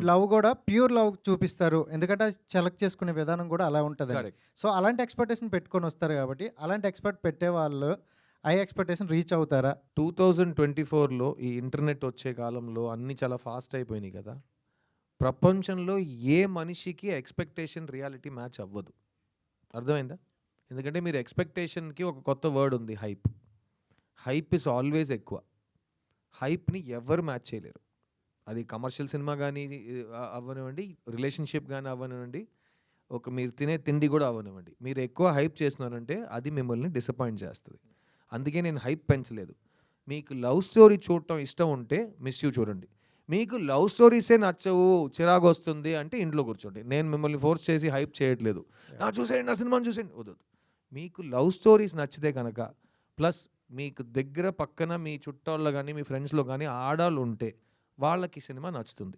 Love కూడా pure love చూపిస్తారు. ఎందుకంటే సెలెక్ట్ చేసుకునే విధానం కూడా అలా ఉంటదండి. కరెక్ట్. సో, అలాంటి ఎక్స్‌పెక్టేషన్ పెట్టుకొని వస్తారు కాబట్టి, అలాంటి పెట్టేవాళ్ళు హై ఎక్స్‌పెక్టేషన్ రీచ్ అవుతారా? 2024లో ఈ ఇంటర్నెట్ వచ్చే కాలంలో అన్నీ చాలా ఫాస్ట్ అయిపోయినాయి కదా! ప్రపంచంలో ఏ మనిషికి ఎక్స్‌పెక్టేషన్, రియాలిటీ మ్యాచ్ అవ్వదు. అర్థమైందా? ఎందుకంటే మీరు ఎక్స్‌పెక్టేషన్‌కి ఒక కొత్త వర్డ్ ఉంది హైప్. హైప్ ఈస్ ఆల్‌వేస్ ఎక్కువ. హైప్‌ని ఎవ్వరు మ్యాచ్ చేయలేరు. అది కమర్షియల్ సినిమా గానీ అవ్వనివ్వండి, రిలేషన్‌షిప్ గాని అవ్వనివ్వండి, మీరు తినే తిండి గూడా అవ్వనివ్వండి. మీరు ఎక్కువ హైప్ చేస్తున్నారంటే అది మిమ్మల్ని డిసప్పాయింట్ చేస్తది. అందుకే నేను హైప్ పెంచలేదు. మీకు లవ్ స్టోరీ చూడటం ఇష్టం ఉంటే 'మిస్ యూ' చూడండి. మీకు లవ్ స్టోరీసే నచ్చవు, చిరాకొస్తుంది అంటే ఇంట్లో కూర్చోండి. నేను మిమ్మల్ని ఫోర్స్ చేసి హైప్ చేయట్లేదు. చూసేయండి, నా సినిమాని చూసేయండి వద్దు. మీకు లవ్ స్టోరీస్ నచ్చితే కనుక, ప్లస్ మీకు దగ్గర పక్కన మీ చుట్టాల్లో గానీ, మీ ఫ్రెండ్స్‌లో గానీ ఆడాళ్ళుంటే వాళ్ళకి సినిమా నచ్చుతుంది.